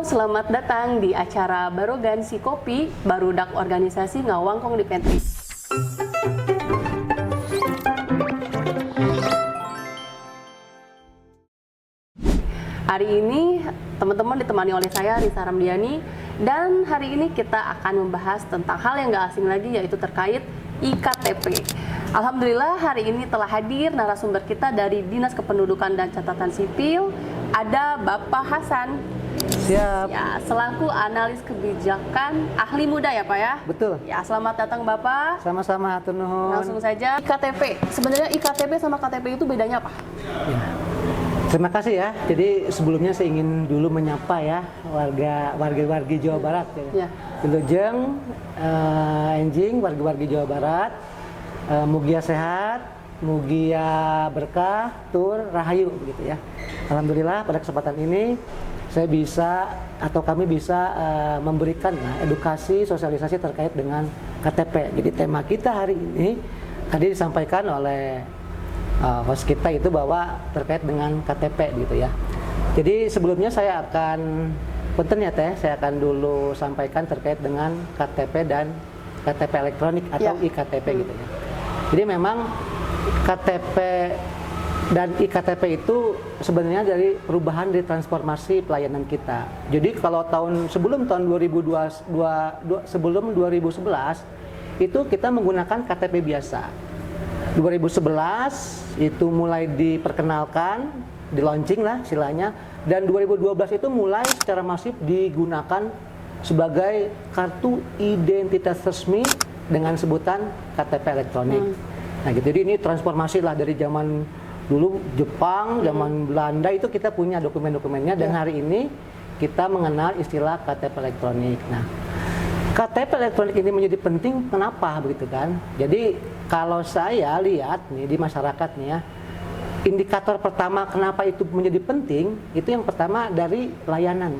selamat datang di acara Barogan Si Kopi, barudak organisasi ngawangkong di Pentri. Hari ini teman-teman ditemani oleh saya Risa Ramdiani, dan hari ini kita akan membahas tentang hal yang gak asing lagi, yaitu terkait IKTP. Alhamdulillah hari ini telah hadir narasumber kita dari Dinas Kependudukan dan Catatan Sipil, ada Bapak Hasan. Siap. Ya, selaku analis kebijakan ahli muda ya Pak ya? Betul. Ya, selamat datang Bapak. Sama-sama, hatur nuhun. Langsung saja, IKTP. Sebenarnya IKTP sama KTP itu bedanya apa? Ya. Terima kasih ya. Jadi sebelumnya saya ingin dulu menyapa ya warga-wargi Jawa Barat. Ya. Wilujeng, enjing warga-wargi Jawa Barat. Mugia sehat, mugia berkah, tur, rahayu begitu ya. Alhamdulillah pada kesempatan ini saya bisa atau kami bisa memberikan edukasi, sosialisasi terkait dengan KTP. Jadi tema kita hari ini tadi disampaikan oleh host kita itu bahwa terkait dengan KTP gitu ya. Jadi sebelumnya saya akan punten ya Teh, saya akan dulu sampaikan terkait dengan KTP dan KTP elektronik atau IKTP gitu ya. Jadi memang KTP dan IKTP itu sebenarnya dari perubahan dari transformasi pelayanan kita. Jadi kalau sebelum tahun 2011 itu kita menggunakan KTP biasa. 2011 itu mulai diperkenalkan, di launching lah istilahnya, dan 2012 itu mulai secara masif digunakan sebagai kartu identitas resmi dengan sebutan KTP elektronik. Nah gitu, jadi ini transformasi lah dari zaman dulu Jepang, zaman Belanda itu kita punya dokumen-dokumennya, dan hari ini kita mengenal istilah KTP elektronik. Nah, KTP elektronik ini menjadi penting, kenapa begitu kan? Jadi kalau saya lihat nih di masyarakat nih ya, indikator pertama kenapa itu menjadi penting, itu yang pertama dari layanan.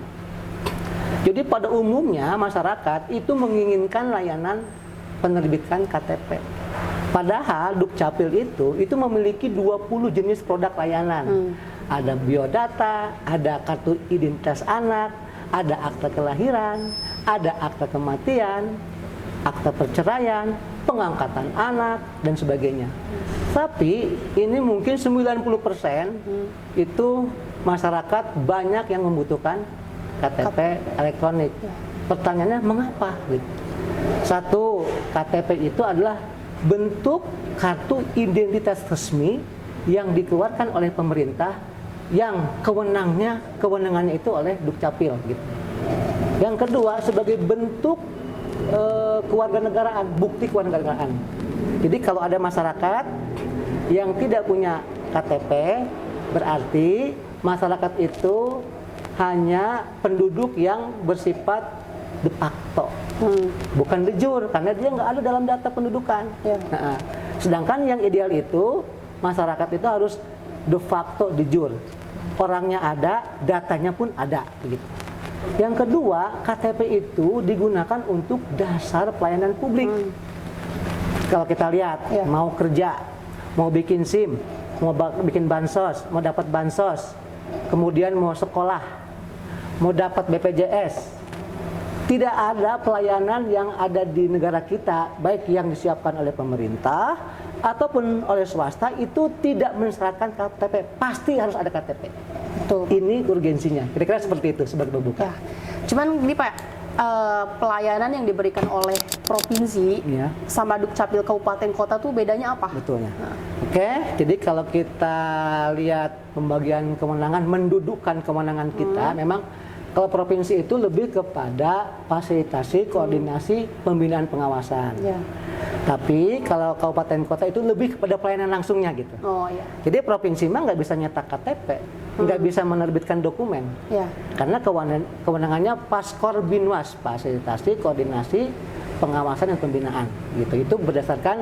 Jadi pada umumnya masyarakat itu menginginkan layanan penerbitan KTP. Padahal Dukcapil itu memiliki 20 jenis produk layanan. Ada biodata, ada kartu identitas anak, ada akta kelahiran, ada akta kematian, akta perceraian, pengangkatan anak, dan sebagainya. Tapi ini mungkin 90% itu masyarakat banyak yang membutuhkan KTP elektronik. Pertanyaannya mengapa? Satu, KTP itu adalah bentuk kartu identitas resmi yang dikeluarkan oleh pemerintah, yang kewenangannya itu oleh Dukcapil gitu. Yang kedua, sebagai bentuk kewarganegaraan, bukti kewarganegaraan. Jadi kalau ada masyarakat yang tidak punya KTP, berarti masyarakat itu hanya penduduk yang bersifat de facto, bukan de jure, karena dia nggak ada dalam data pendudukan. Nah, sedangkan yang ideal itu masyarakat itu harus de facto de jure, orangnya ada, datanya pun ada, begitu. Yang kedua, KTP itu digunakan untuk dasar pelayanan publik. Kalau kita lihat, mau kerja, mau bikin SIM, mau bikin bansos, mau dapat bansos, kemudian mau sekolah, mau dapat BPJS, tidak ada pelayanan yang ada di negara kita, baik yang disiapkan oleh pemerintah ataupun oleh swasta, itu tidak mensyaratkan KTP, pasti harus ada KTP. Betul. Ini urgensinya, kira-kira seperti itu sebagai pembuka. Ya. Cuman ini Pak, pelayanan yang diberikan oleh provinsi sama Dukcapil kabupaten kota tuh bedanya apa? Betulnya. Oke, jadi kalau kita lihat pembagian kewenangan, mendudukkan kewenangan kita, memang kalau provinsi itu lebih kepada fasilitasi, koordinasi, pembinaan, pengawasan. Tapi kalau kabupaten kota itu lebih kepada pelayanan langsungnya gitu. Jadi provinsi mah nggak bisa nyetak KTP, nggak bisa menerbitkan dokumen. Karena kewenangannya Paskor Binwas, fasilitasi, koordinasi, pengawasan, dan pembinaan. Gitu. Itu berdasarkan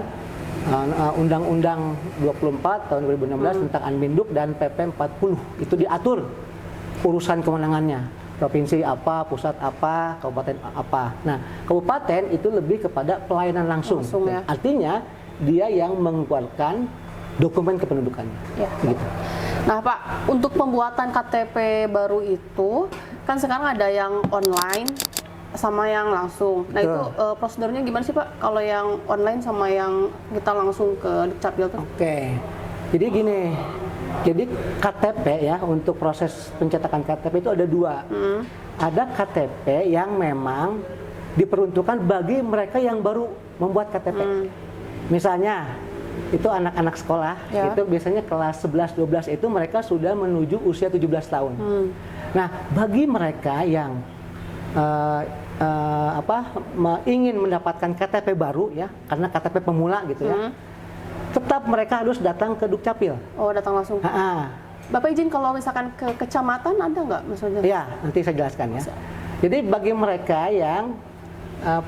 Undang-Undang 24 tahun 2016 tentang Anbinduk dan PP 40. Itu diatur urusan kewenangannya. Provinsi apa, pusat apa, kabupaten apa. Nah, kabupaten itu lebih kepada pelayanan langsung. Artinya dia yang mengeluarkan dokumen kependudukannya. Gitu. Nah Pak, untuk pembuatan KTP baru itu kan sekarang ada yang online sama yang langsung. Nah itu prosedurnya gimana sih Pak? Kalau yang online sama yang kita langsung ke Dukcapil tuh? Oke, jadi gini, jadi KTP ya, untuk proses pencetakan KTP itu ada dua. Ada KTP yang memang diperuntukkan bagi mereka yang baru membuat KTP. Misalnya itu anak-anak sekolah, itu biasanya kelas 11-12 itu mereka sudah menuju usia 17 tahun. Nah, bagi mereka yang ingin mendapatkan KTP baru ya, karena KTP pemula gitu ya, tetap mereka harus datang ke Dukcapil. Oh, datang langsung. Bapak izin kalau misalkan ke kecamatan ada nggak maksudnya? Ya, nanti saya jelaskan ya. Jadi bagi mereka yang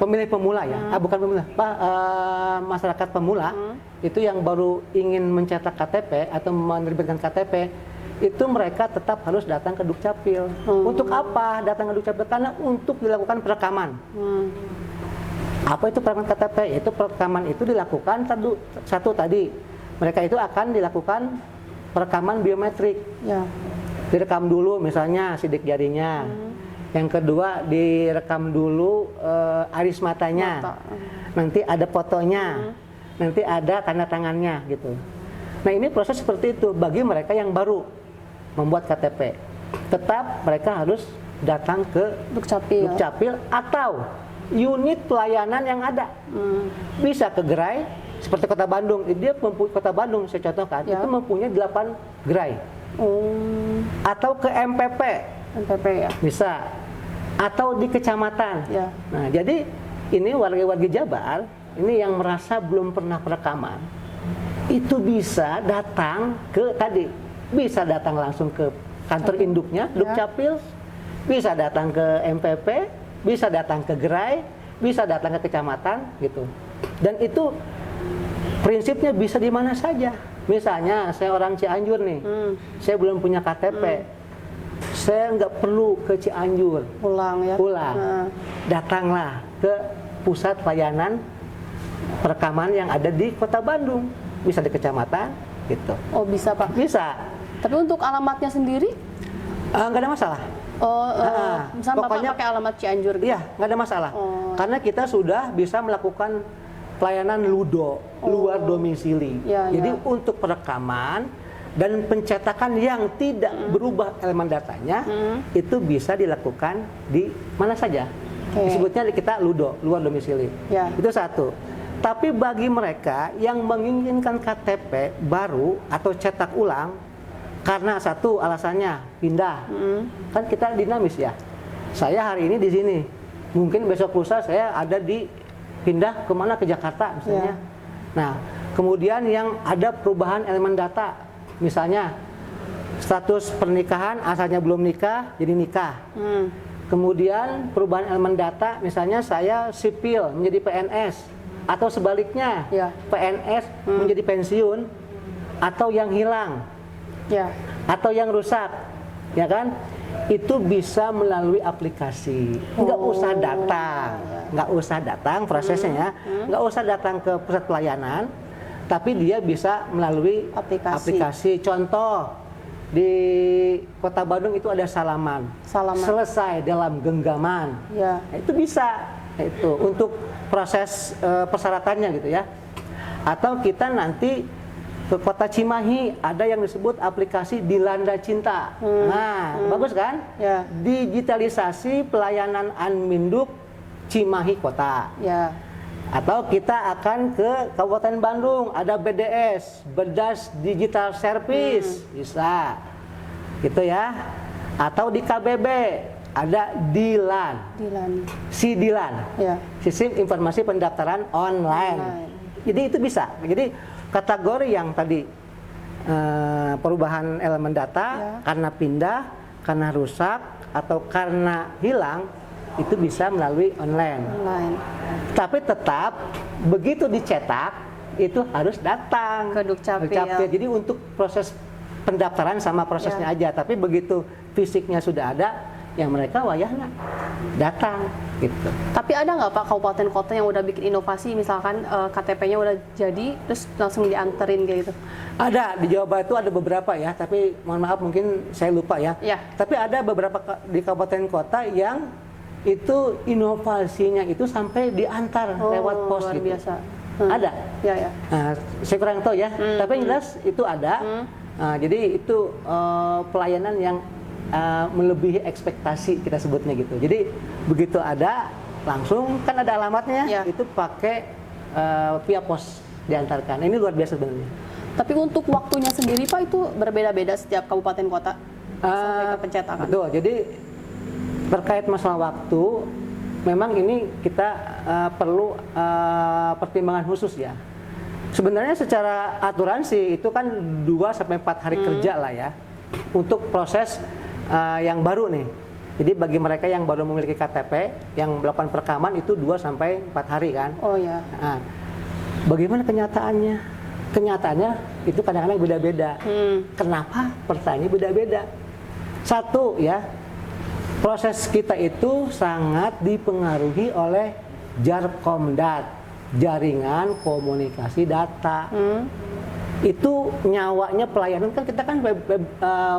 pemilih pemula ya, bukan pemula, masyarakat pemula itu yang baru ingin mencetak KTP atau menerbitkan KTP, itu mereka tetap harus datang ke Dukcapil. Untuk apa datang ke Dukcapil? Karena untuk dilakukan perekaman. Apa itu perekaman KTP? Itu perekaman itu dilakukan satu tadi, mereka itu akan dilakukan perekaman biometrik. Direkam dulu misalnya sidik jarinya. Yang kedua direkam dulu aris matanya. Nanti ada fotonya. Nanti ada tanda tangannya gitu. Nah, ini proses seperti itu bagi mereka yang baru membuat KTP. Tetap mereka harus datang ke Dukcapil atau unit pelayanan yang ada. Bisa ke gerai seperti Kota Bandung. Dia Kota Bandung saya contohkan itu mempunyai 8 gerai. Atau ke MPP ya. Bisa. Atau di kecamatan. Nah, jadi ini warga-warga Jabar ini yang merasa belum pernah perekaman, itu bisa datang ke bisa datang langsung ke kantor induknya Dukcapil, bisa datang ke MPP, bisa datang ke gerai, bisa datang ke kecamatan gitu. Dan itu prinsipnya bisa di mana saja. Misalnya saya orang Cianjur nih, saya belum punya KTP. Saya nggak perlu ke Cianjur, pulang. Datanglah ke pusat pelayanan perekaman yang ada di Kota Bandung, bisa di kecamatan, gitu. Oh bisa Pak? Bisa. Tapi untuk alamatnya sendiri? Nggak ada masalah. Misalnya Bapak pakai alamat Cianjur gitu? Iya, nggak ada masalah. Karena kita sudah bisa melakukan pelayanan LUDO, luar domisili. Jadi untuk perekaman dan pencetakan yang tidak berubah elemen datanya itu bisa dilakukan di mana saja. Disebutnya kita LUDO, luar domisili. Itu satu. Tapi bagi mereka yang menginginkan KTP baru atau cetak ulang, karena satu alasannya pindah, kan kita dinamis ya. Saya hari ini di sini, mungkin besok lusa saya ada di pindah kemana, ke Jakarta misalnya. Nah, kemudian yang ada perubahan elemen data. Misalnya status pernikahan asalnya belum nikah jadi nikah. Kemudian perubahan elemen data, misalnya saya sipil menjadi PNS atau sebaliknya PNS menjadi pensiun, atau yang hilang, atau yang rusak, ya kan? Itu bisa melalui aplikasi. Nggak usah datang prosesnya ya, nggak usah datang ke pusat pelayanan. Tapi dia bisa melalui aplikasi. Contoh, di Kota Bandung itu ada salaman. Selesai dalam genggaman. Nah, itu bisa. Itu untuk proses persyaratannya gitu ya. Atau kita nanti ke Kota Cimahi ada yang disebut aplikasi Dilanda Cinta. Nah, bagus kan? Digitalisasi pelayanan Anminduk Cimahi Kota. Atau kita akan ke Kabupaten Bandung, ada BDS, Bedas Digital Service, bisa, gitu ya. Atau di KBB ada Dilan. Sistem Informasi Pendaftaran Online. Jadi itu bisa. Jadi kategori yang tadi perubahan elemen data karena pindah, karena rusak, atau karena hilang, itu bisa melalui online. Tapi tetap begitu dicetak itu harus datang ke Dukcapil. Jadi untuk proses pendaftaran sama prosesnya aja. Tapi begitu fisiknya sudah ada, yang mereka wayahna datang gitu. Tapi ada nggak Pak kabupaten kota yang udah bikin inovasi, misalkan KTP-nya udah jadi, terus langsung dianterin kayak gitu? Ada di Jawa Barat itu ada beberapa ya, tapi mohon maaf mungkin saya lupa ya. Ya. Tapi ada beberapa di kabupaten kota yang itu inovasinya itu sampai diantar lewat pos luar gitu. biasa. Ada. Ya, ya. Nah, saya kurang tahu ya, tapi yang jelas itu ada. Nah, jadi itu pelayanan yang melebihi ekspektasi kita sebutnya gitu. Jadi begitu ada langsung kan ada alamatnya, Ya. itu pakai via pos diantarkan. Ini luar biasa sebenarnya. Tapi untuk waktunya sendiri Pak itu berbeda-beda setiap kabupaten kota sampai ke pencetakan. Betul. Jadi terkait masalah waktu, memang ini kita perlu pertimbangan khusus ya. Sebenarnya secara aturan sih itu kan 2-4 hari kerja lah ya untuk proses yang baru nih. Jadi bagi mereka yang baru memiliki KTP, yang melakukan perekaman itu 2-4 hari kan. Oh ya. Nah, bagaimana kenyataannya? Kenyataannya itu kadang-kadang beda-beda. Kenapa? Pertanyaannya beda-beda. Satu ya, proses kita itu sangat dipengaruhi oleh Jarkomdat, jaringan komunikasi data. Itu nyawanya pelayanan kan kita kan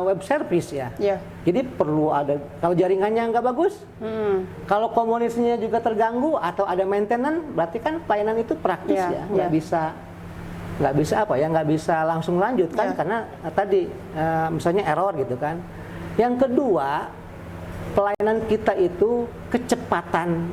web service ya. Ya. Jadi perlu ada, kalau jaringannya nggak bagus, kalau komunikasinya juga terganggu atau ada maintenance, berarti kan pelayanan itu praktis Ya, ya, nggak bisa nggak bisa langsung lanjut kan, karena tadi misalnya error gitu kan. Yang kedua, pelayanan kita itu kecepatan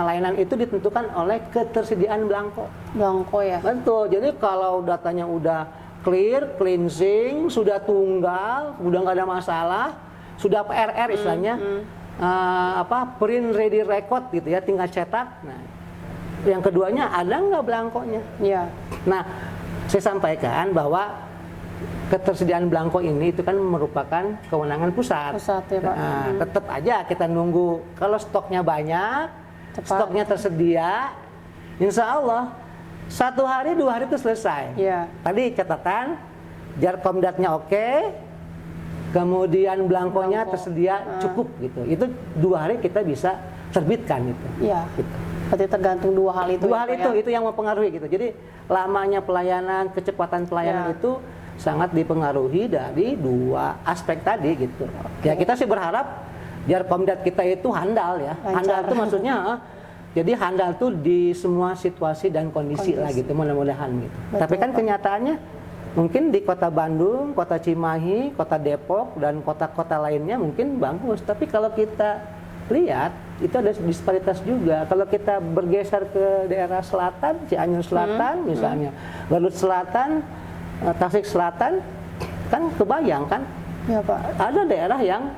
layanan itu ditentukan oleh ketersediaan belangko. Belangko ya. Betul. Jadi kalau datanya udah clear, cleansing, sudah tunggal, udah nggak ada masalah, sudah PRR istilahnya, print ready record gitu ya, tinggal cetak. Nah, yang keduanya ada nggak belangkonya? Ya. Nah, saya sampaikan bahwa ketersediaan belangko ini itu kan merupakan kewenangan pusat. Pusat ya Pak. Nah, tetap aja kita nunggu kalau stoknya banyak, Cepat. stoknya tersedia, insya Allah 1 hari 2 hari itu selesai. Iya. Tadi catatan Jarkomdatnya oke, kemudian belangkonya Belangko. tersedia cukup gitu. Itu 2 hari kita bisa terbitkan gitu. Iya. Gitu. Berarti tergantung dua hal itu. Dua ya, hal Pak, itu ya? itu yang mempengaruhi gitu. Jadi lamanya pelayanan, kecepatan pelayanan Ya. itu sangat dipengaruhi dari 2 aspek tadi gitu. Ya kita sih berharap Jarkomdat kita itu handal ya. Lancar. Handal itu maksudnya jadi handal tuh di semua situasi dan kondisi lah gitu, mudah-mudahan gitu. Betul, Tapi kan Pak. kenyataannya mungkin di Kota Bandung, Kota Cimahi, Kota Depok dan kota-kota lainnya mungkin bagus. Tapi kalau kita lihat itu ada disparitas juga. Kalau kita bergeser ke daerah selatan, Cianjur Selatan misalnya, Garut Selatan, Tasik Selatan, kan kebayang kan? Ya Pak. Ada daerah yang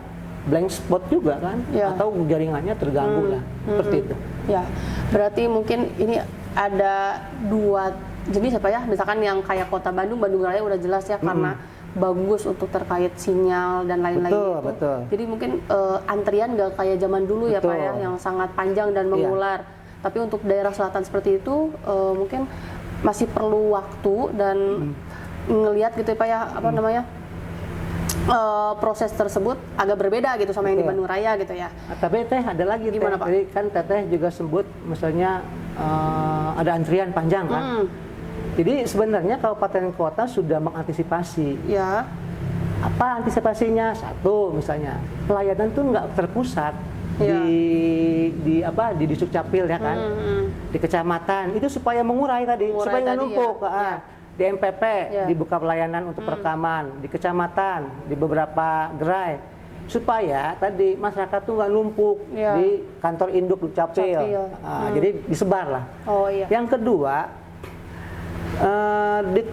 blank spot juga kan, Ya. atau jaringannya terganggu lah, seperti itu. Ya, berarti mungkin ini ada 2 jenis apa ya? Misalkan yang kayak Kota Bandung, Bandung Raya udah jelas ya karena bagus untuk terkait sinyal dan lain-lain Betul, itu. betul. Jadi mungkin antrian gak kayak zaman dulu ya Pak ya, Betul. yang sangat panjang dan mengular. Tapi untuk daerah selatan seperti itu mungkin masih perlu waktu dan ngelihat gitu ya Pak ya, apa namanya? Proses tersebut agak berbeda gitu sama yang di Betul. Bandung Raya gitu ya. Tapi teh ada lagi Gimana, teh. Pak? Jadi kan teteh juga sebut misalnya ada antrian panjang kan. Jadi sebenarnya kabupaten kota sudah mengantisipasi. Ya. Apa antisipasinya? Satu misalnya pelayanan tuh nggak terpusat Ya. di Disub Capil ya kan, di kecamatan itu supaya mengurai tadi, Mengurai supaya nggak tadi, numpuk. ya. Ya. Di MPP Ya. dibuka pelayanan untuk perekaman, di kecamatan, di beberapa gerai, supaya tadi masyarakat tuh nggak numpuk Ya. di kantor induk Dukcapil. Dukcapil. Jadi disebar lah. Oh iya. Yang kedua, di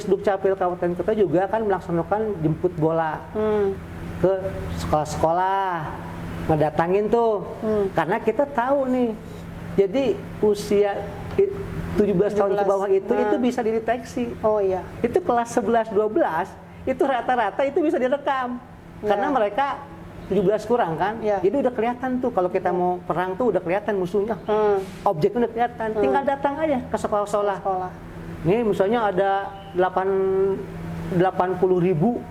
Dukcapil Kabupaten Kota juga kan melaksanakan jemput bola ke sekolah-sekolah, ngedatangin tuh, karena kita tahu nih, jadi usia 17 tahun ke bawah itu bisa dideteksi. Oh iya. Itu kelas 11-12 itu rata-rata itu bisa direkam, karena mereka 17 kurang kan, Ya. jadi udah kelihatan tuh kalau kita mau perang tuh udah kelihatan musuhnya, objeknya udah kelihatan, tinggal datang aja ke sekolah-sekolah. Sekolah. Nih misalnya ada 80.000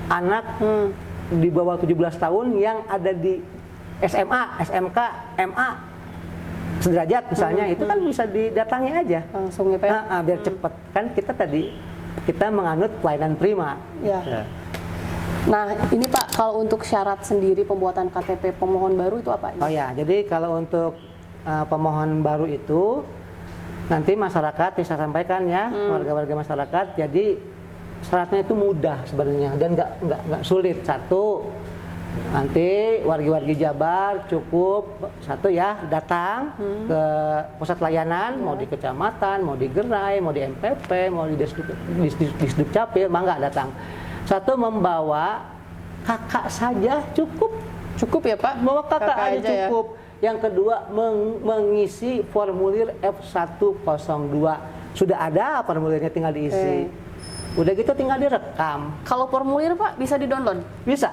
anak di bawah 17 tahun yang ada di SMA, SMK, MA sederajat misalnya, itu kan bisa didatangi aja. Langsung ya Pak ya? Biar cepet. Kan kita menganut pelayanan prima. Ya. Nah ini Pak, kalau untuk syarat sendiri pembuatan KTP pemohon baru itu apa? Oh ya, jadi kalau untuk pemohon baru itu nanti masyarakat bisa sampaikan ya, warga-warga masyarakat. Jadi syaratnya itu mudah sebenarnya dan nggak sulit. Satu, nanti wargi-wargi Jabar cukup satu ya datang ke pusat layanan, mau di kecamatan, mau di gerai, mau di MPP, mau di Disduk Capil, mangga datang. Satu, membawa kakak saja cukup. Cukup ya Pak? Bawa kakak aja ya? cukup. Yang kedua, mengisi formulir F102. Sudah ada formulirnya, tinggal diisi. Udah gitu tinggal direkam. Kalau formulir Pak bisa di-download? Bisa.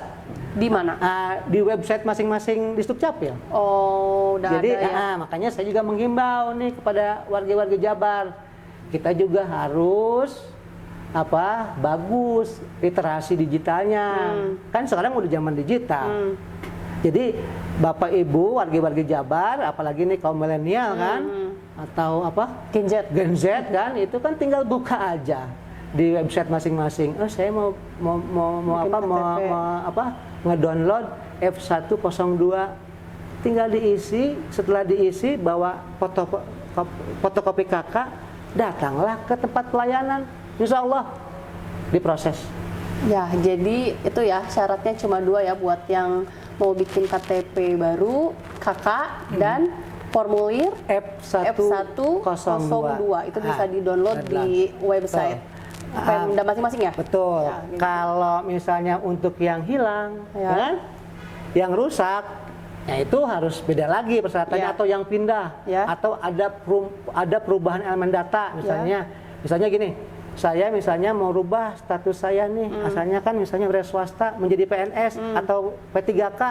Di mana? Di website masing-masing Disduk Capil. Oh, udah Jadi ada ya? makanya saya juga menghimbau nih kepada warga-warga Jabar. Kita juga harus bagus literasi digitalnya. Kan sekarang udah zaman digital. Jadi Bapak Ibu warga-warga Jabar, apalagi nih kaum milenial kan, atau Gen Z kan, itu kan tinggal buka aja di website masing-masing. Saya mau ngedownload F102, tinggal diisi. Setelah diisi, bawa fotokopi kakak, datanglah ke tempat pelayanan, insya Allah diproses. Ya, jadi itu ya syaratnya cuma 2 ya buat yang mau bikin KTP baru, kakak dan formulir F102 itu bisa di-download di website Pemda masing-masing ya? Betul. Ya, gitu. Kalau misalnya untuk yang hilang, ya. Kan? Yang rusak, ya itu harus beda lagi persyaratannya, atau yang pindah, atau ada perubahan elemen data misalnya. Misalnya gini, saya misalnya mau rubah status saya nih, asalnya kan misalnya dari swasta menjadi PNS atau P3K,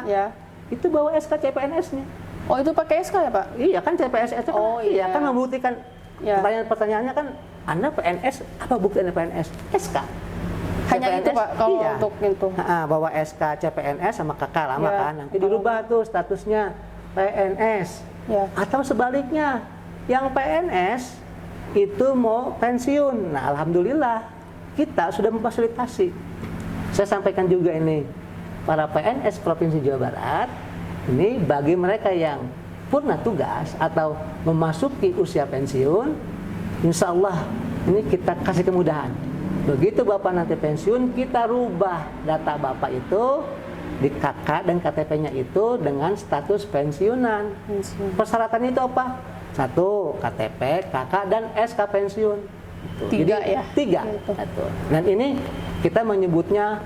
itu bawa SK CPNS-nya. Oh itu pakai SK ya Pak? Iya kan CPNS itu kan membuktikan. Pertanyaannya kan, Anda PNS, apa bukti Anda PNS? SK. Hanya CPNS, itu Pak, kalau untuk itu? Bawa SK CPNS sama KK lama kan, nanti dirubah tuh statusnya PNS. Atau sebaliknya, yang PNS itu mau pensiun. Nah, alhamdulillah kita sudah memfasilitasi. Saya sampaikan juga ini, para PNS Provinsi Jawa Barat, ini bagi mereka yang purna tugas atau memasuki usia pensiun, insya Allah ini kita kasih kemudahan. Begitu Bapak nanti pensiun, kita rubah data Bapak itu di KK dan KTP-nya itu dengan status pensiunan. Persyaratan itu apa? 1, KTP, KK, dan SK pensiun. 3 ya? 3. Dan ini kita menyebutnya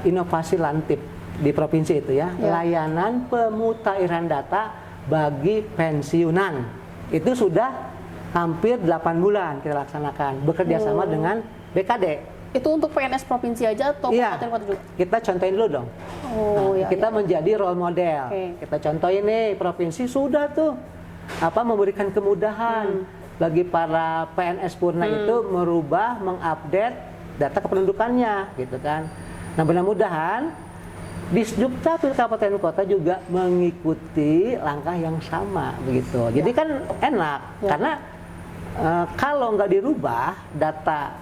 inovasi Lantip di provinsi itu ya. Layanan pemutakhiran data bagi pensiunan. Itu sudah hampir 8 bulan kita laksanakan, bekerja sama dengan BKD. Itu untuk PNS provinsi aja atau kabupaten kota juga? Kita contohin dulu dong. Kita menjadi role model. Kita contohin nih, provinsi sudah tuh memberikan kemudahan bagi para PNS purna itu merubah, mengupdate data kependudukannya, gitu kan. Nah, mudah-mudahan Disduk Capil Kabupaten Kota juga mengikuti langkah yang sama, begitu. Jadi kan enak, karena kalau nggak dirubah data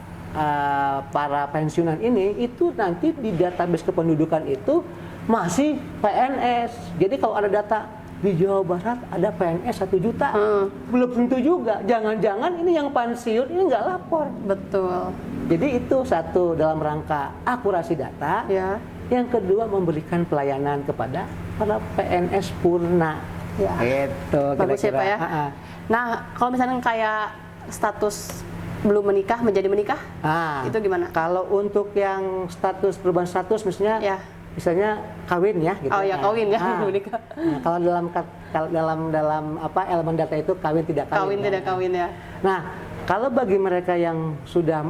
para pensiunan ini, itu nanti di database kependudukan itu masih PNS. Jadi kalau ada data di Jawa Barat ada PNS 1 juta, belum tentu juga. Jangan-jangan ini yang pensiun ini nggak lapor. Betul. Jadi itu satu, dalam rangka akurasi data. Yang kedua, memberikan pelayanan kepada para PNS purna. Gitu. Bagus ya Pak ya. Nah, kalau misalnya kayak status belum menikah menjadi menikah, itu gimana? Kalau untuk yang status perubahan status misalnya, misalnya kawin ya, gitu. Kawin ya, menikah. Nah, kalau dalam elemen data itu kawin tidak kawin. Tidak kawin ya. Nah, kalau bagi mereka yang sudah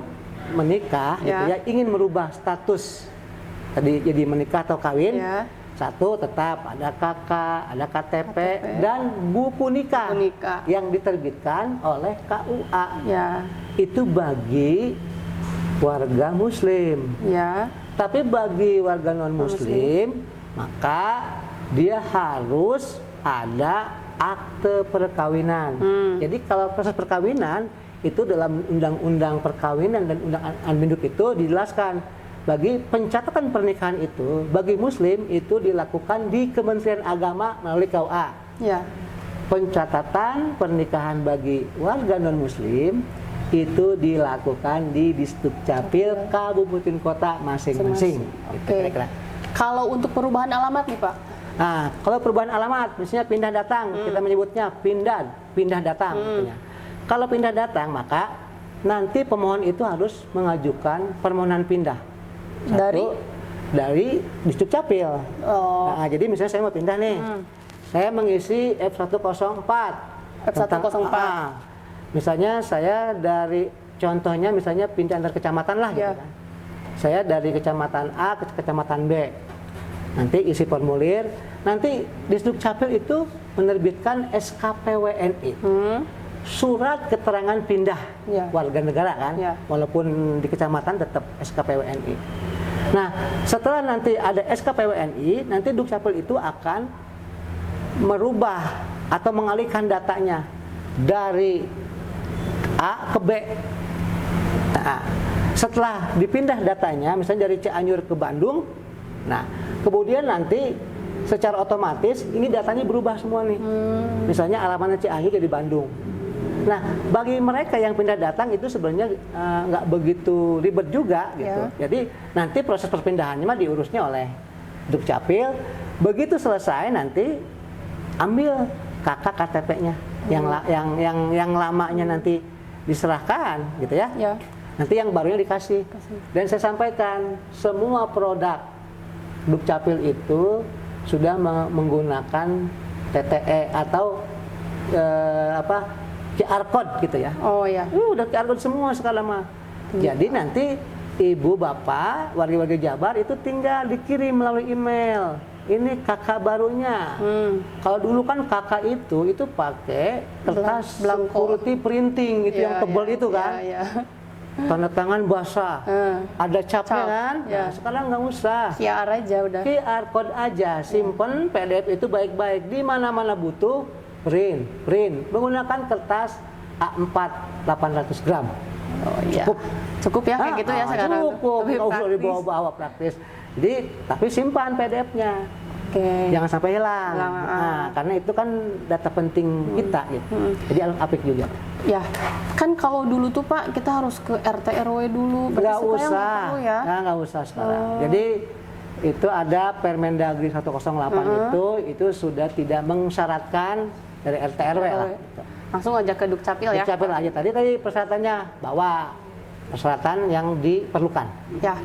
menikah, gitu ya, ingin merubah status tadi jadi menikah atau kawin, 1 tetap ada KK, ada KTP, dan buku nikah yang diterbitkan oleh KUA. Itu bagi warga Muslim. Tapi bagi warga non-muslim, maka dia harus ada akte perkawinan. Jadi kalau proses perkawinan itu dalam undang-undang perkawinan dan undang andinduk itu dijelaskan bagi pencatatan pernikahan itu bagi muslim itu dilakukan di Kementerian Agama melalui KUA. Ya. Pencatatan pernikahan bagi warga non-muslim itu dilakukan di Disdukcapil kabupaten kota masing-masing. Gitu, Oke. kira-kira. Kalau untuk perubahan alamat nih Pak? Nah, kalau perubahan alamat, misalnya pindah datang, kita menyebutnya pindah datang. Katanya. Kalau pindah datang, maka nanti pemohon itu harus mengajukan permohonan pindah. Dari Disdukcapil. Oh. Nah, jadi misalnya saya mau pindah nih, saya mengisi F104. F104. Misalnya saya dari, contohnya misalnya pindah antar kecamatan lah, gitu kan. Saya dari kecamatan A ke kecamatan B. Nanti isi formulir, nanti Disdukcapil itu menerbitkan SKPWNI, surat keterangan pindah warga negara kan, walaupun di kecamatan tetap SKPWNI. Nah, setelah nanti ada SKPWNI, nanti Dukcapil itu akan merubah atau mengalihkan datanya dari A ke B. Nah, setelah dipindah datanya, misalnya dari Cianjur ke Bandung, nah kemudian nanti secara otomatis ini datanya berubah semua nih. Misalnya alamatnya Cianjur jadi Bandung. Nah, bagi mereka yang pindah datang itu sebenarnya nggak begitu ribet juga gitu. Jadi nanti proses perpindahannya mah diurusnya oleh Dukcapil. Begitu selesai nanti ambil kakak KTP-nya yang lamanya nanti diserahkan gitu ya. Nanti yang barunya dikasih. Dan saya sampaikan semua produk Dukcapil itu sudah menggunakan TTE atau QR code gitu ya. Oh ya. Udah QR code semua sekarang mah. Jadi nanti ibu bapak warga-warga Jabar itu tinggal dikirim melalui email. Ini kakak barunya. Kalau dulu kan kakak itu pakai kertas security printing itu yang tebal itu kan. Tanda tangan basah, ada capnya kan. Nah, sekarang nggak usah. QR aja udah. QR code aja, simpen PDF itu baik-baik. Di mana-mana butuh print menggunakan kertas A4 800 gram. Oh iya. Cukup ya kayak gitu ya sekarang. Cukup, nggak usah dibawa-bawa praktis. Jadi tapi simpan PDF-nya. Jangan sampai hilang. Nah, karena itu kan data penting kita gitu. Jadi apik juga. Ya, kan kalau dulu tuh Pak kita harus ke RT RW dulu. Nggak usah. Ya? Nah, nggak usah sekarang. Jadi itu ada Permendagri 108 itu sudah tidak mensyaratkan dari RT RW lah. Gitu. Langsung aja ke Dukcapil ya. Dukcapil aja tadi persyaratannya bawa persyaratan yang diperlukan. Ya.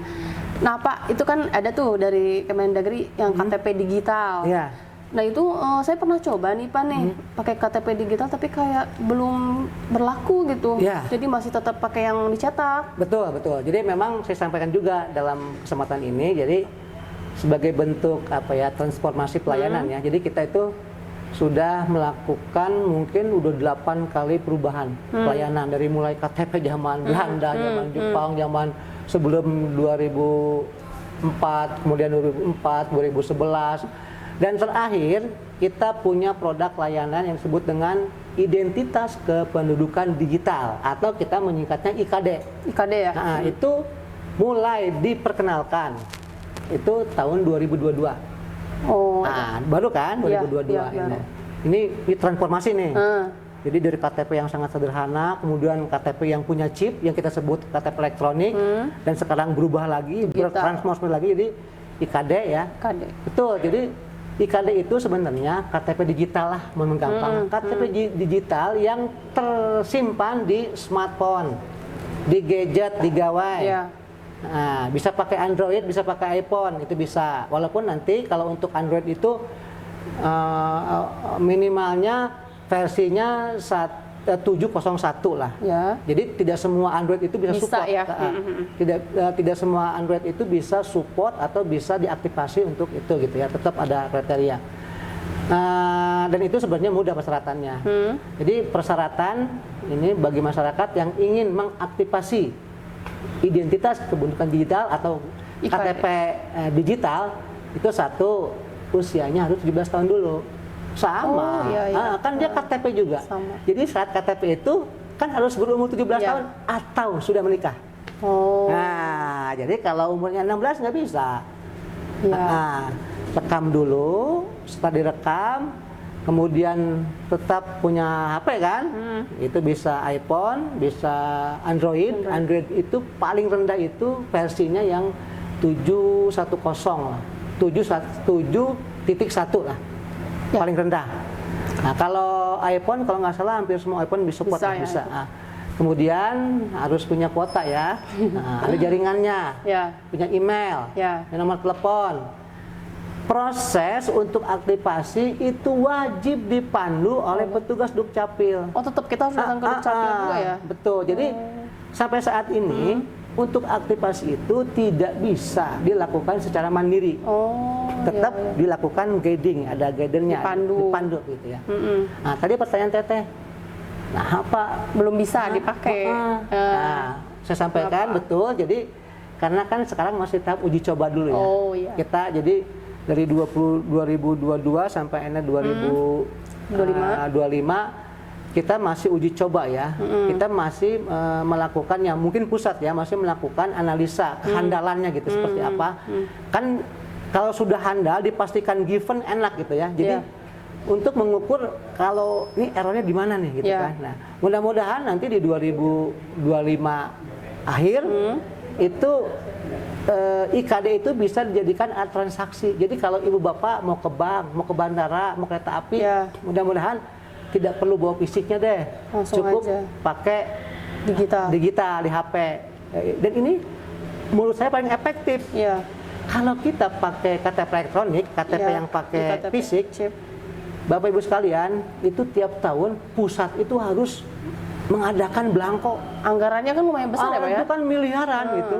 Nah Pak, itu kan ada tuh dari Kemendagri yang KTP digital. Iya. Nah itu saya pernah coba nih Pak nih pakai KTP digital tapi kayak belum berlaku gitu. Ya. Jadi masih tetap pakai yang dicetak. Betul. Jadi memang saya sampaikan juga dalam kesempatan ini, jadi sebagai bentuk transformasi pelayanan ya. Jadi kita itu sudah melakukan mungkin udah 8 kali perubahan pelayanan dari mulai KTP zaman Belanda, zaman Jepang, zaman sebelum 2004, kemudian 2004, 2011, dan terakhir kita punya produk layanan yang disebut dengan identitas kependudukan digital atau kita menyingkatnya IKD. IKD ya? Nah, itu mulai diperkenalkan itu tahun 2022. Oh. Nah, baru kan 2022 ini. Ini transformasi nih. Jadi dari KTP yang sangat sederhana, kemudian KTP yang punya chip yang kita sebut KTP elektronik, dan sekarang berubah lagi, bertransformasi lagi jadi IKD ya. IKD. Betul. Jadi IKD itu sebenarnya KTP digital lah, gampang. KTP digital yang tersimpan di smartphone, di gadget, di gawai. Nah, bisa pakai Android, bisa pakai iPhone, itu bisa. Walaupun nanti kalau untuk Android itu minimalnya versinya 701 lah. Ya. Jadi tidak semua Android itu bisa support. Ya? Tidak semua Android itu bisa support atau bisa diaktifasi untuk itu gitu ya. Tetap ada kriteria. Dan itu sebenarnya mudah persyaratannya. Jadi persyaratan ini bagi masyarakat yang ingin mengaktifasi identitas kependudukan digital atau KTP digital itu satu usianya harus 17 tahun dulu. Sama. Oh, iya. Kan dia KTP juga. Sama. Jadi syarat KTP itu kan harus berumur 17 Iya. tahun atau sudah menikah. Oh. Nah, jadi kalau umurnya 16 nggak bisa. Iya. Nah, rekam dulu, setelah direkam, kemudian tetap punya HP kan, itu bisa iPhone, bisa Android. Android itu paling rendah itu versinya yang 710 lah, 7.1 lah, Ya. paling rendah. Nah, kalau iPhone, kalau nggak salah hampir semua iPhone bisa support, Bisa, ya, bisa. itu. Nah, kemudian harus punya kuota ya, nah, ada jaringannya, Ya. punya email, Ya. punya nomor telepon. Proses untuk aktivasi itu wajib dipandu oleh petugas Dukcapil. Oh, tetap kita harus datang ke Dukcapil juga ya? Betul. Jadi sampai saat ini untuk aktivasi itu tidak bisa dilakukan secara mandiri. Oh, Tetap iya, iya. dilakukan guiding, ada guidernya, Dipandu. gitu ya. Mm-mm. Nah, tadi pertanyaan Teteh. Nah, apa? Belum bisa dipakai. Nah, saya sampaikan Kenapa? betul. Jadi karena kan sekarang masih tahap uji coba dulu ya. Oh, iya. Kita jadi dari 2022 sampai akhirnya 2025 kita masih uji coba ya. Kita masih melakukan yang mungkin pusat ya, masih melakukan analisa kehandalannya gitu seperti apa. Kan kalau sudah handal dipastikan given enak gitu ya. Jadi Iya. untuk mengukur kalau ini errornya di mana nih gitu Iya. kan. Nah, mudah-mudahan nanti di 2025 akhir itu IKD itu bisa dijadikan alat transaksi. Jadi kalau ibu bapak mau ke bank, mau ke bandara, mau kereta api, Ya. mudah-mudahan tidak perlu bawa fisiknya deh. Langsung Cukup aja. pakai digital di HP. Dan ini menurut saya paling efektif. Iya. Kalau kita pakai KTP elektronik, KTP Iya, yang pakai KTP fisik, chip. Bapak Ibu sekalian, itu tiap tahun pusat itu harus mengadakan belangko. Anggarannya kan lumayan besar ya, Pak ya? Itu kan miliaran gitu.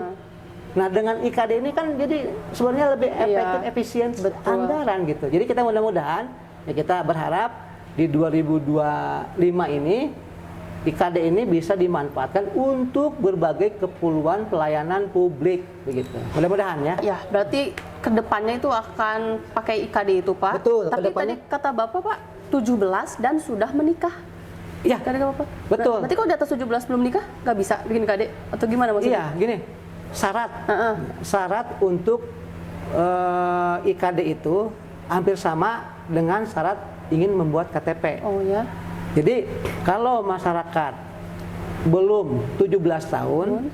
Nah, dengan IKD ini kan jadi sebenarnya lebih efektif, efisien anggaran gitu. Jadi kita mudah-mudahan ya kita berharap di 2025 ini IKD ini bisa dimanfaatkan untuk berbagai keperluan pelayanan publik begitu. Mudah-mudahan ya. Ya, berarti kedepannya itu akan pakai IKD itu, Pak. Betul, Tapi tadi kedepannya. kata Bapak, Pak, 17 dan sudah menikah. Iya. Tadi kata Bapak. Betul. Berarti kalau di atas 17 belum nikah, nggak bisa bikin IKD? Atau gimana maksudnya? Iya, gini. Syarat Heeh. syarat untuk IKD itu hampir sama dengan syarat ingin membuat KTP. Oh ya. Jadi kalau masyarakat belum 17 tahun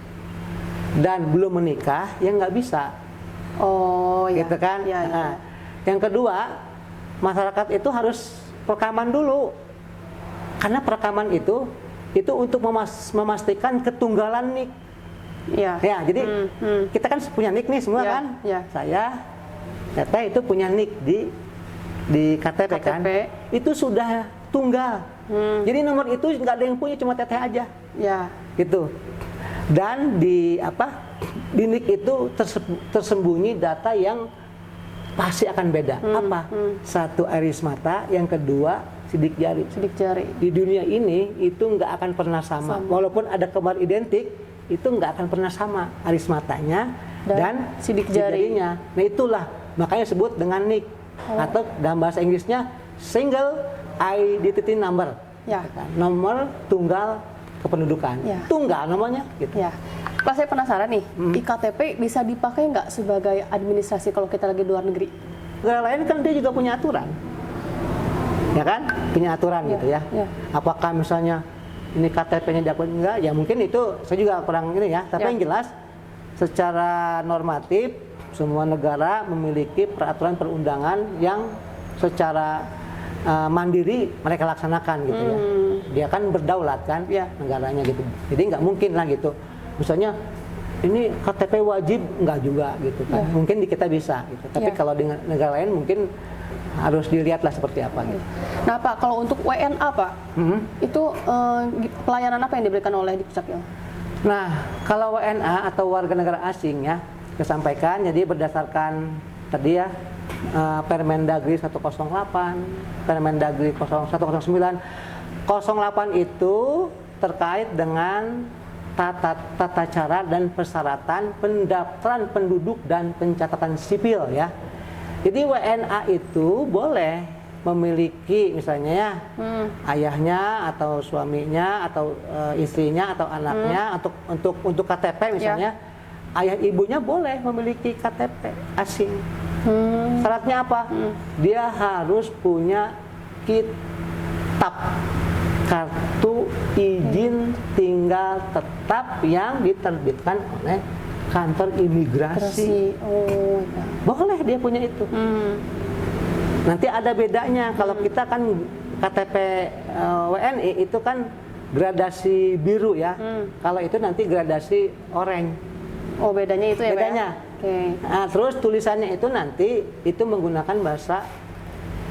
dan belum menikah, ya nggak bisa, Oh ya. gitu kan? Iya, iya. Nah, yang kedua, masyarakat itu harus perekaman dulu, karena perekaman itu untuk memastikan ketunggalan nik. Iya. Ya, jadi kita kan punya nik nih semua Ya, kan? ya. Saya, Teteh itu punya nik di KTP kan? KTP. Itu sudah tunggal. Jadi nomor itu nggak ada yang punya, cuma Teteh aja, Ya. gitu. Dan di nik itu tersembunyi data yang pasti akan beda. Apa? Satu iris mata, yang kedua sidik jari. Sidik jari. Di dunia ini itu nggak akan pernah sama. Walaupun ada kembar identik, itu nggak akan pernah sama aris matanya dan sidik jarinya. Nah, itulah makanya sebut dengan NIK atau dalam bahasa Inggrisnya single identity number. Ya. Gitu kan. Nomor tunggal kependudukan. Ya. Tunggal namanya gitu. Ya. Pak, saya penasaran nih, IKTP bisa dipakai nggak sebagai administrasi kalau kita lagi di luar negeri? Negara lain kan dia juga punya aturan. Ya kan? Punya aturan gitu ya. Ya. Apakah misalnya ini KTP-nya dapat enggak? Ya mungkin itu saya juga kurang ini ya. Tapi Ya. yang jelas secara normatif semua negara memiliki peraturan perundangan yang secara mandiri mereka laksanakan gitu ya. Dia kan berdaulat kan Ya. negaranya gitu. Jadi nggak mungkin lah gitu. Misalnya ini KTP wajib enggak juga gitu kan. Ya. Mungkin di kita bisa gitu. Tapi Ya. kalau di negara lain mungkin harus dilihatlah seperti apa gitu. Nah, Pak, kalau untuk WNA, Pak, itu pelayanan apa yang diberikan oleh Dukcapil? Nah, kalau WNA atau warga negara asing ya, saya sampaikan jadi berdasarkan tadi ya Permendagri 108, Permendagri 109. 08 itu terkait dengan tata cara dan persyaratan pendaftaran penduduk dan pencatatan sipil ya. Jadi WNA itu boleh memiliki misalnya ya ayahnya atau suaminya atau istrinya atau anaknya untuk KTP misalnya ayah ibunya boleh memiliki KTP asing. Syaratnya apa? Dia harus punya kitab kartu izin tinggal tetap yang diterbitkan oleh kantor imigrasi. Oh, ya. Boleh dia punya itu. Nanti ada bedanya kalau kita kan KTP WNI itu kan gradasi biru ya. Kalau itu nanti gradasi oranye. Oh, bedanya itu ya, Pak? Bedanya. Oke. Nah, terus tulisannya itu nanti itu menggunakan bahasa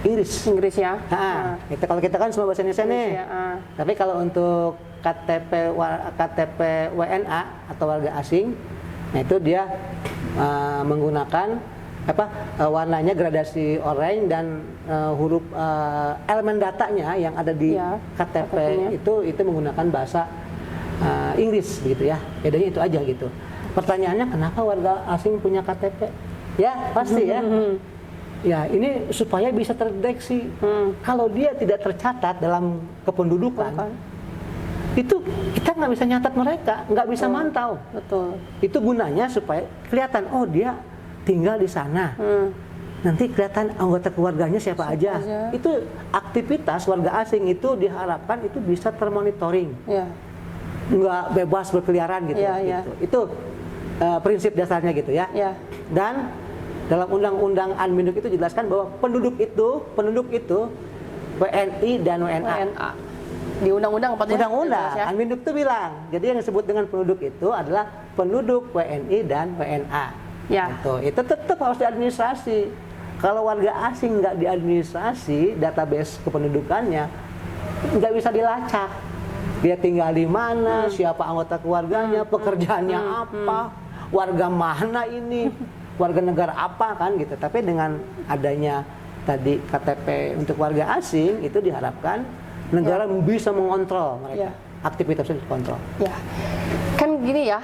Inggris ya. Nah, itu kalau kita kan semua bahasa Indonesia nih. Ya, Tapi kalau untuk KTP WNA atau warga asing, nah itu dia menggunakan warnanya gradasi oranye dan huruf elemen datanya yang ada di KTP itu menggunakan bahasa Inggris gitu ya. Bedanya itu aja gitu. Pertanyaannya kenapa warga asing punya KTP? Ya pasti ya. Ya ini supaya bisa terdeteksi. Kalau dia tidak tercatat dalam kependudukan, itu kita nggak bisa nyatat mereka, nggak bisa mantau. Betul. Itu gunanya supaya kelihatan, oh dia tinggal di sana. Nanti kelihatan anggota keluarganya siapa aja. Itu aktivitas warga asing itu diharapkan itu bisa termonitoring. Ya. Nggak bebas berkeliaran gitu. Ya. Itu prinsip dasarnya gitu ya. Dan dalam undang-undang Anminduk itu dijelaskan bahwa penduduk itu WNI dan WNA. Di undang-undang apa tuh? Undang-undang Anminduk itu bilang. Jadi yang disebut dengan penduduk itu adalah penduduk WNI dan WNA. Ya. Itu tetap harus diadministrasi. Kalau warga asing nggak diadministrasi, database kependudukannya nggak bisa dilacak. Dia tinggal di mana, siapa anggota keluarganya, pekerjaannya apa, warga mana ini, warga negara apa kan gitu. Tapi dengan adanya tadi KTP untuk warga asing itu diharapkan negara bisa mengontrol mereka. Aktivitasnya dikontrol. Ya. Kan gini ya,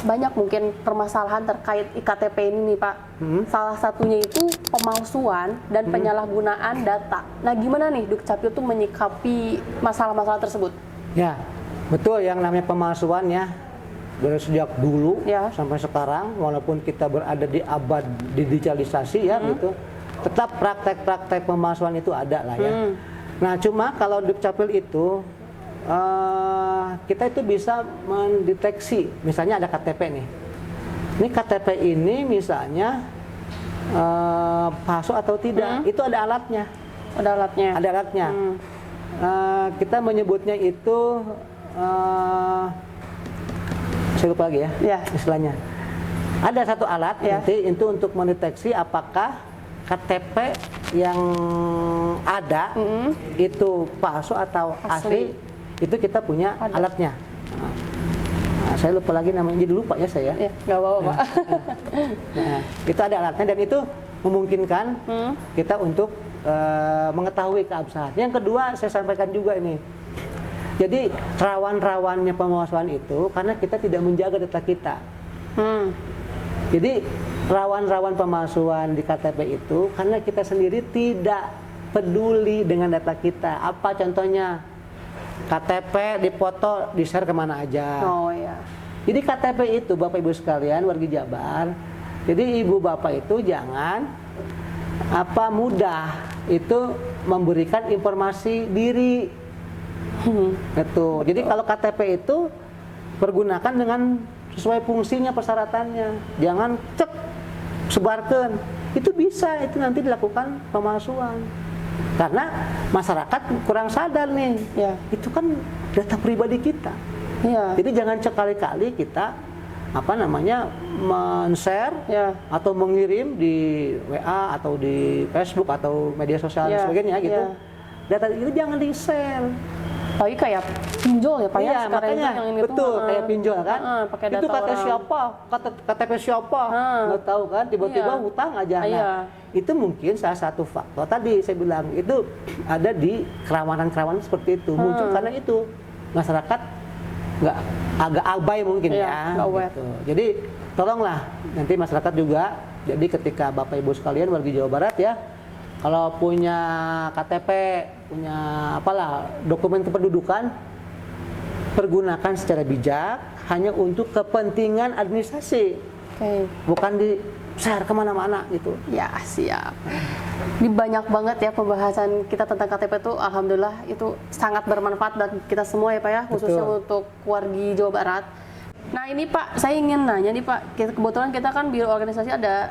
banyak mungkin permasalahan terkait IKTP ini nih Pak. Salah satunya itu pemalsuan dan penyalahgunaan data. Nah gimana nih Dukcapil tuh menyikapi masalah-masalah tersebut? Ya, betul yang namanya pemalsuan ya. Dari sejak dulu sampai sekarang, walaupun kita berada di abad digitalisasi ya gitu, tetap praktek-praktek pemalsuan itu ada lah ya. Nah cuma kalau Dukcapil itu kita itu bisa mendeteksi, misalnya ada KTP nih. Ini KTP ini misalnya palsu atau tidak, itu ada alatnya. Ada alatnya. Kita menyebutnya itu saya lupa lagi ya istilahnya. Ada satu alat nanti itu untuk mendeteksi apakah KTP yang ada itu palsu atau asli. Itu kita punya alatnya. Nah, saya lupa lagi namanya, jadi lupa ya saya. Nggak apa-apa Pak. Nah, itu ada alatnya dan itu memungkinkan kita untuk mengetahui keabsahan. Yang kedua saya sampaikan juga ini. Jadi rawan-rawannya pemalsuan itu karena kita tidak menjaga data kita. Jadi rawan-rawan pemalsuan di KTP itu karena kita sendiri tidak peduli dengan data kita. Apa contohnya? KTP dipoto, di-share kemana aja. Oh iya. Jadi KTP itu Bapak Ibu sekalian warga Jabar. Jadi Ibu Bapak itu jangan mudah itu memberikan informasi diri. Itu. Jadi kalau KTP itu pergunakan dengan sesuai fungsinya, persyaratannya. Jangan sebarkan. Itu bisa itu nanti dilakukan pemalsuan. Karena masyarakat kurang sadar nih, itu kan data pribadi kita. Jadi jangan sekali-kali kita men-share atau mengirim di WA atau di Facebook atau media sosial dan sebagainya gitu. Data itu jangan di-share. Apalagi kayak pinjol ya Pak ya sekarang makanya, yang ini betul kayak pinjol kan. Pakai itu data kata orang. siapa, KTP siapa, nggak tahu kan, tiba-tiba hutang aja. Nah, itu mungkin salah satu faktor tadi saya bilang itu ada di kerawanan-kerawanan seperti itu muncul karena itu masyarakat nggak agak abai mungkin Iya, ya. nggak aware. Gitu. Jadi tolonglah nanti masyarakat juga. Jadi ketika Bapak Ibu sekalian warga Jawa Barat ya, kalau punya KTP, punya apalah dokumen kependudukan, pergunakan secara bijak hanya untuk kepentingan administrasi, Oke. bukan di share kemana-mana gitu. Ya, siap. Ini banyak banget ya pembahasan kita tentang KTP itu, alhamdulillah itu sangat bermanfaat bagi kita semua ya Pak ya, khususnya Betul. untuk wargi Jawa Barat. Nah ini Pak, saya ingin nanya nih Pak, kebetulan kita kan biro organisasi ada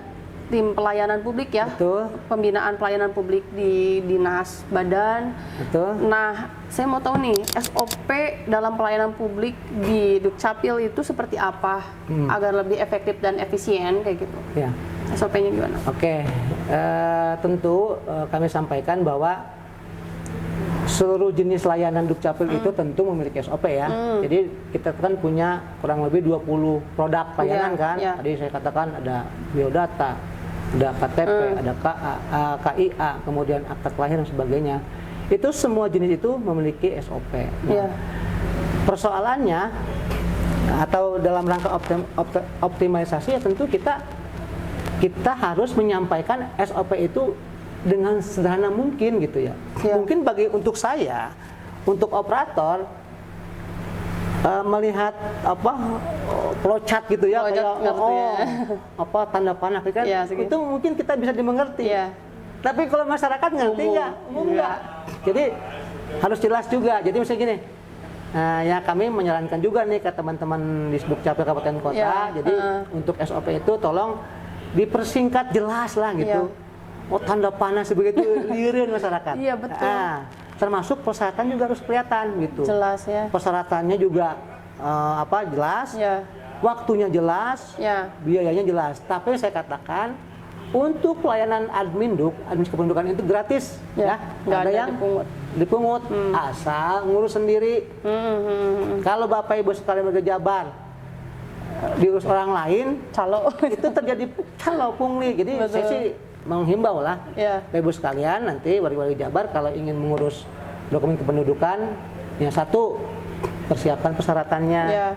tim pelayanan publik ya, Betul. pembinaan pelayanan publik di dinas badan. Betul. Nah, saya mau tahu nih, SOP dalam pelayanan publik di Dukcapil itu seperti apa agar lebih efektif dan efisien kayak gitu. Ya. SOP-nya gimana? Oke, tentu kami sampaikan bahwa seluruh jenis layanan Dukcapil itu tentu memiliki SOP ya. Jadi kita kan punya kurang lebih 20 produk layanan Iya, kan. iya. Tadi saya katakan ada biodata, ada KTP, ada KA, KIA, kemudian akta kelahiran dan sebagainya. Itu semua jenis itu memiliki SOP. Nah, Iya. persoalannya atau dalam rangka optimalisasi ya tentu kita harus menyampaikan SOP itu dengan sederhana mungkin gitu ya. Ya. Mungkin untuk saya, untuk operator melihat flowchart gitu ya, Flowchart kayak ngerti ya. tanda panah kan, Ya, segitu. itu mungkin kita bisa dimengerti. Iya. Tapi kalau masyarakat ngerti Umum. nggak? Umum Iya. nggak. Jadi harus jelas juga. Jadi misalnya gini, ya kami menyarankan juga nih ke teman-teman di Dukcapil Kabupaten Kota. Iya, Jadi untuk SOP itu tolong dipersingkat jelas lah gitu. Iya. Oh tanda panah sebegitu lirin masyarakat. Iya, betul. Termasuk persyaratan juga harus kelihatan gitu. Jelas ya. Persyaratannya juga jelas. Ya. Waktunya jelas. Ya. Biayanya jelas. Tapi saya katakan untuk pelayanan admin kependudukan itu gratis Ya, ya. nggak Ada ada yang dipungut. asal ngurus sendiri. Kalau Bapak Ibu sekalian warga Jabar diurus orang lain, Calo. itu terjadi calo pungli. Jadi Betul. saya sih menghimbau lah Ya. Bapak Ibu sekalian nanti warga-warga Jabar kalau ingin mengurus dokumen kependudukan, yang satu persiapkan persyaratannya. Ya.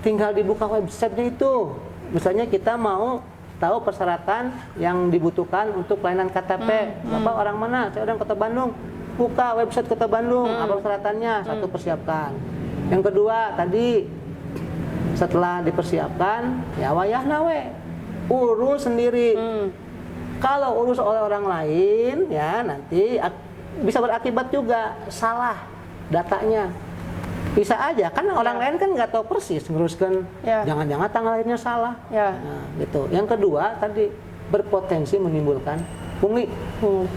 Tinggal dibuka websitenya itu. Misalnya kita mau tahu persyaratan yang dibutuhkan untuk pelayanan KTP. Bapak orang mana? Saya orang Kota Bandung. Buka website Kota Bandung, apa persyaratannya? Satu persiapkan. Yang kedua tadi setelah dipersiapkan, ya wayah nawe urus sendiri. Kalau urus oleh orang lain, ya nanti bisa berakibat juga salah datanya. Bisa aja, kan orang lain kan nggak tahu persis nguruskan, Ya. jangan-jangan tanggal lahirnya salah. Ya. Nah, gitu. Yang kedua tadi berpotensi menimbulkan pungli.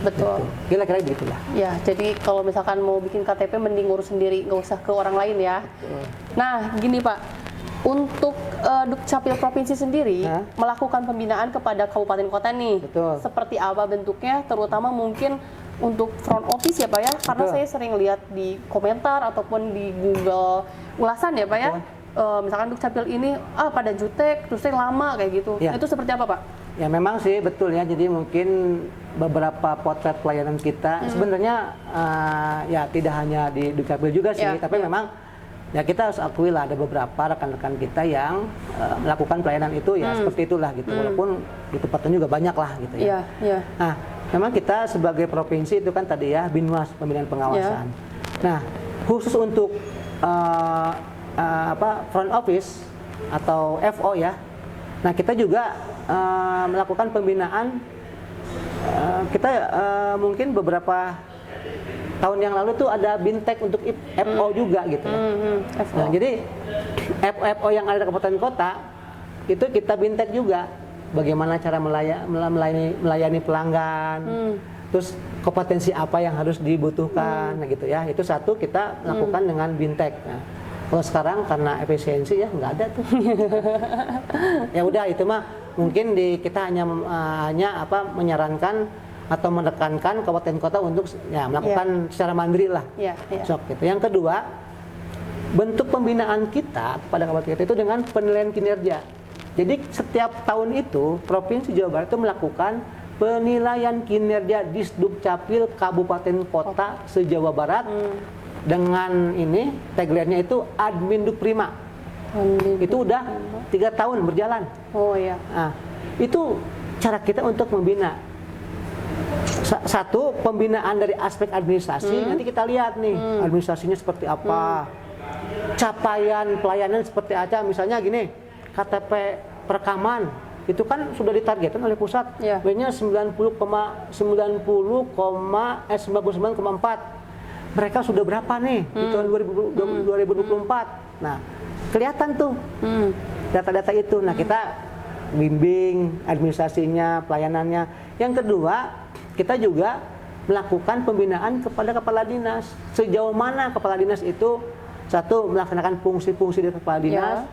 Betul. Kira-kira begitulah. Ya, jadi kalau misalkan mau bikin KTP mending ngurus sendiri, nggak usah ke orang lain ya. Nah, gini Pak, untuk Dukcapil Provinsi sendiri Hah? melakukan pembinaan kepada kabupaten kota nih. Betul. Seperti apa bentuknya, terutama mungkin untuk front office ya Pak ya, karena Betul. saya sering lihat di komentar ataupun di Google ulasan ya Pak ya. Misalkan Dukcapil ini pada jutek, terus lama kayak gitu. Ya. Itu seperti apa Pak? Ya memang sih betul ya. Jadi mungkin beberapa potret pelayanan kita sebenarnya ya tidak hanya di Dukcapil juga sih, Ya, tapi ya. memang ya kita harus akui lah ada beberapa rekan-rekan kita yang melakukan pelayanan itu ya seperti itulah gitu. Walaupun di tempatnya juga banyak lah gitu ya. Iya, iya. Nah, memang kita sebagai provinsi itu kan tadi ya Binwas pembinaan pengawasan. Nah, khusus untuk front office atau FO ya. Nah, kita juga melakukan pembinaan. Kita mungkin beberapa tahun yang lalu tuh ada bintek untuk FO juga gitu ya. FO. Nah, jadi FO yang ada di kabupaten kota itu kita bintek juga. Bagaimana cara melayani pelanggan, terus kompetensi apa yang harus dibutuhkan, nah gitu ya. Itu satu kita lakukan dengan bintek. Nah, kalau sekarang karena efisiensi ya nggak ada tuh. Ya udah itu mah mungkin kita hanya menyarankan atau menekankan kabupaten kota untuk ya melakukan secara mandiri lah. Iya, iya. Sok gitu. Yang kedua, bentuk pembinaan kita kepada kabupaten kita itu dengan penilaian kinerja. Jadi setiap tahun itu Provinsi Jawa Barat itu melakukan penilaian kinerja Disdukcapil Kabupaten Kota se-Jawa Barat dengan ini tagline-nya itu Admin Duk Prima. Itu udah 3 tahun berjalan. Oh iya. Nah, itu cara kita untuk membina. Satu, pembinaan dari aspek administrasi, nanti kita lihat nih administrasinya seperti apa, capaian pelayanan seperti apa. Misalnya gini, KTP perekaman itu kan sudah ditargetkan oleh pusat, Yeah. B-nya 99,4. Mereka sudah berapa nih di tahun 2024? Nah, kelihatan tuh data-data itu. Nah, kita bimbing administrasinya, pelayanannya. Yang kedua, kita juga melakukan pembinaan kepada kepala dinas. Sejauh mana kepala dinas itu satu melaksanakan fungsi-fungsi dari kepala dinas,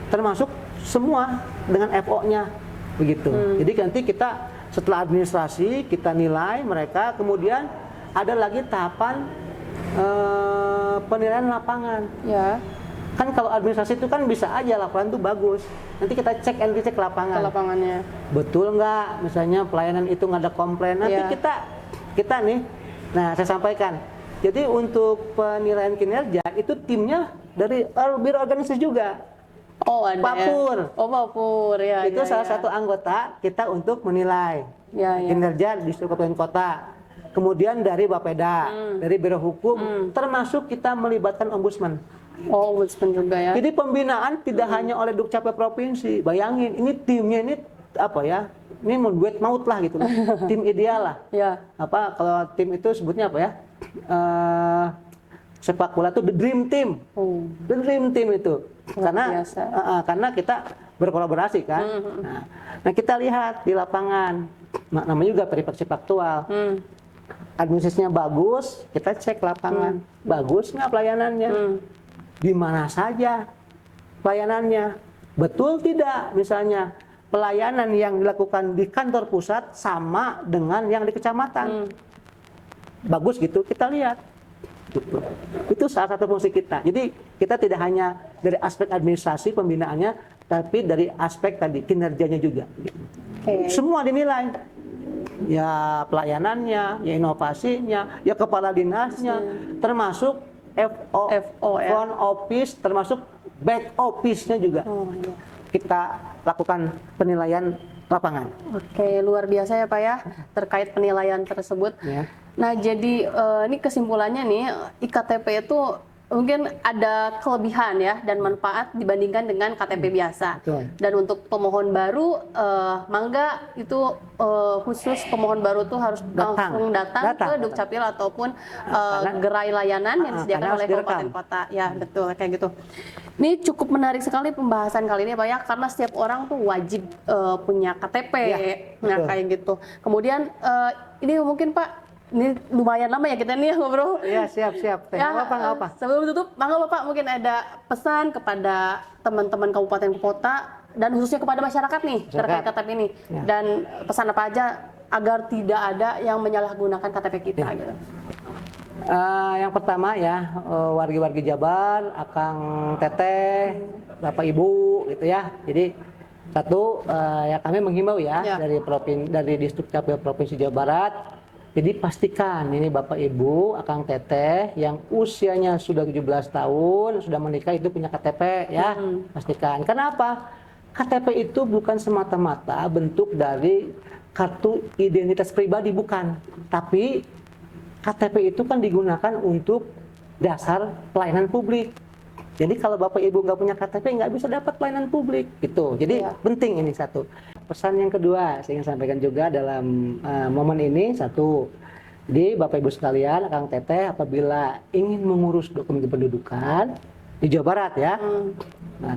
termasuk semua dengan FO-nya begitu. Jadi nanti kita setelah administrasi kita nilai mereka, kemudian ada lagi tahapan penilaian lapangan. Ya. Kan kalau administrasi itu kan bisa aja laporan itu bagus. Nanti kita cek and recheck Ke lapangan. lapangannya. Betul nggak? Misalnya pelayanan itu nggak ada komplain. Nanti Iya. kita nih. Nah, saya sampaikan. Jadi untuk penilaian kinerja itu timnya dari biro organisasi juga. Oh ada. Papur. Ya? Oh Papur ya. Itu ya, salah ya. satu anggota kita untuk menilai Ya, ya. kinerja di seluruh kabupaten kota. Kemudian dari Bapeda, dari biro hukum, termasuk kita melibatkan ombudsman. Oh ombudsman juga ya. Jadi pembinaan tidak hanya oleh Dukcapil provinsi. Bayangin, ini timnya ini apa ya? Ini membuat maut lah gitu. Tim ideal lah. Ya. Apa kalau tim itu sebutnya apa ya? Sepak bola itu the dream team. Oh. The dream team itu. Karena biasa. karena kita berkolaborasi kan. Nah, kita lihat di lapangan. Namanya juga verifikasi faktual. Administrasinya bagus, kita cek lapangan. Bagus nggak pelayanannya? Di mana saja pelayanannya? Betul tidak? Misalnya pelayanan yang dilakukan di kantor pusat sama dengan yang di kecamatan. Bagus gitu, kita lihat. Gitu. Itu salah satu fungsi kita. Jadi kita tidak hanya dari aspek administrasi pembinaannya, tapi dari aspek tadi kinerjanya juga. Oke. Semua dinilai. Ya pelayanannya, ya inovasinya, ya kepala dinasnya, termasuk FO, ya. front office, termasuk back office-nya juga. Oh, iya. Kita lakukan penilaian lapangan. Oke, luar biasa ya Pak ya terkait penilaian tersebut. Ya. Nah, jadi ini kesimpulannya nih, IKTP itu mungkin ada kelebihan ya dan manfaat dibandingkan dengan KTP biasa. Betul. Dan untuk pemohon baru, mangga itu khusus pemohon baru tuh harus langsung datang ke Dukcapil ataupun gerai layanan yang disediakan karena oleh harus direkam. kabupaten kota. Ya betul kayak gitu. Ini cukup menarik sekali pembahasan kali ini Pak ya, karena setiap orang tuh wajib punya KTP. Ya, Nah betul. kayak gitu. Kemudian ini mungkin Pak, ini lumayan lama ya kita nih ngobrol. Iya, siap. Nggak apa. Sebelum tutup, mangga Bapak mungkin ada pesan kepada teman-teman kabupaten kota dan khususnya kepada masyarakat nih terkait KTP ini. Ya. Dan pesan apa aja agar tidak ada yang menyalahgunakan KTP kita gitu. Yang pertama ya, wargi-wargi Jabar, Akang Teteh, Bapak Ibu gitu ya. Jadi satu ya kami menghimbau ya, Ya. dari Distrik Provinsi Jawa Barat. Jadi pastikan ini Bapak Ibu, Akang Teteh yang usianya sudah 17 tahun, sudah menikah itu punya KTP ya. Pastikan. Kenapa? KTP itu bukan semata-mata bentuk dari kartu identitas pribadi, bukan. Tapi KTP itu kan digunakan untuk dasar pelayanan publik. Jadi kalau Bapak Ibu nggak punya KTP nggak bisa dapat pelayanan publik gitu. Jadi penting ini satu. Pesan yang kedua saya ingin sampaikan juga dalam momen ini satu. Jadi Bapak Ibu sekalian, Kang Teteh apabila ingin mengurus dokumen kependudukan di Jawa Barat ya, nah,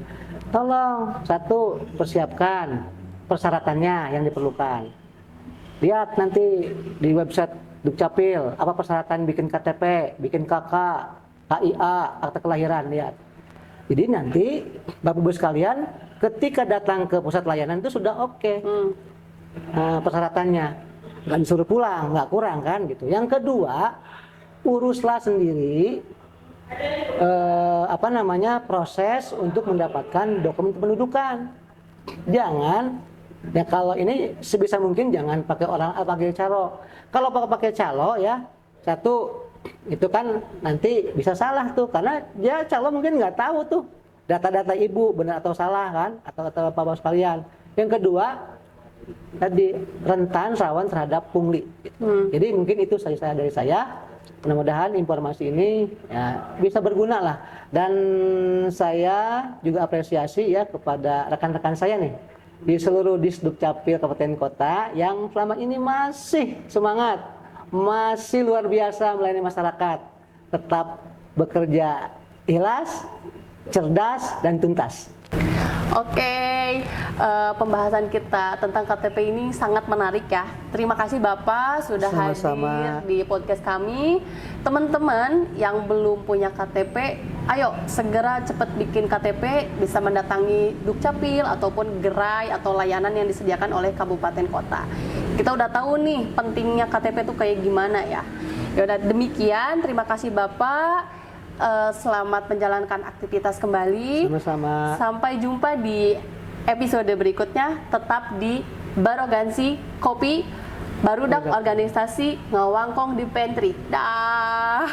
tolong satu persiapkan persyaratannya yang diperlukan. Lihat nanti di website Dukcapil apa persyaratan bikin KTP, bikin KK, KIA, akta kelahiran, lihat. Jadi nanti Bapak Ibu sekalian ketika datang ke pusat layanan itu sudah oke. Persyaratannya nggak disuruh pulang, nggak kurang kan gitu. Yang kedua, uruslah sendiri proses untuk mendapatkan dokumen kependudukan. Jangan ya kalau ini sebisa mungkin jangan pakai pakai calo. Kalau pakai calo ya satu itu kan nanti bisa salah tuh karena dia calo mungkin nggak tahu tuh data-data ibu benar atau salah kan, atau bapak sekalian. Yang kedua, tadi rentan rawan terhadap pungli. Jadi mungkin itu saja dari saya. Mudah-mudahan informasi ini ya, bisa berguna lah. Dan saya juga apresiasi ya kepada rekan-rekan saya nih di seluruh Disdukcapil Kabupaten Kota yang selama ini masih semangat, masih luar biasa melayani masyarakat, tetap bekerja ikhlas, cerdas, dan tuntas. Oke, pembahasan kita tentang KTP ini sangat menarik ya. Terima kasih Bapak sudah Sama-sama. hadir di podcast kami. Teman-teman yang belum punya KTP, ayo segera cepat bikin KTP, bisa mendatangi Dukcapil ataupun gerai atau layanan yang disediakan oleh kabupaten kota. Kita udah tahu nih pentingnya KTP itu kayak gimana ya. Ya udah demikian, terima kasih Bapak. Selamat menjalankan aktivitas kembali. Sama-sama. Sampai jumpa di episode berikutnya. Tetap di Barogansi Kopi, Barudak Organisasi Ngawangkong di Pantry. Dah.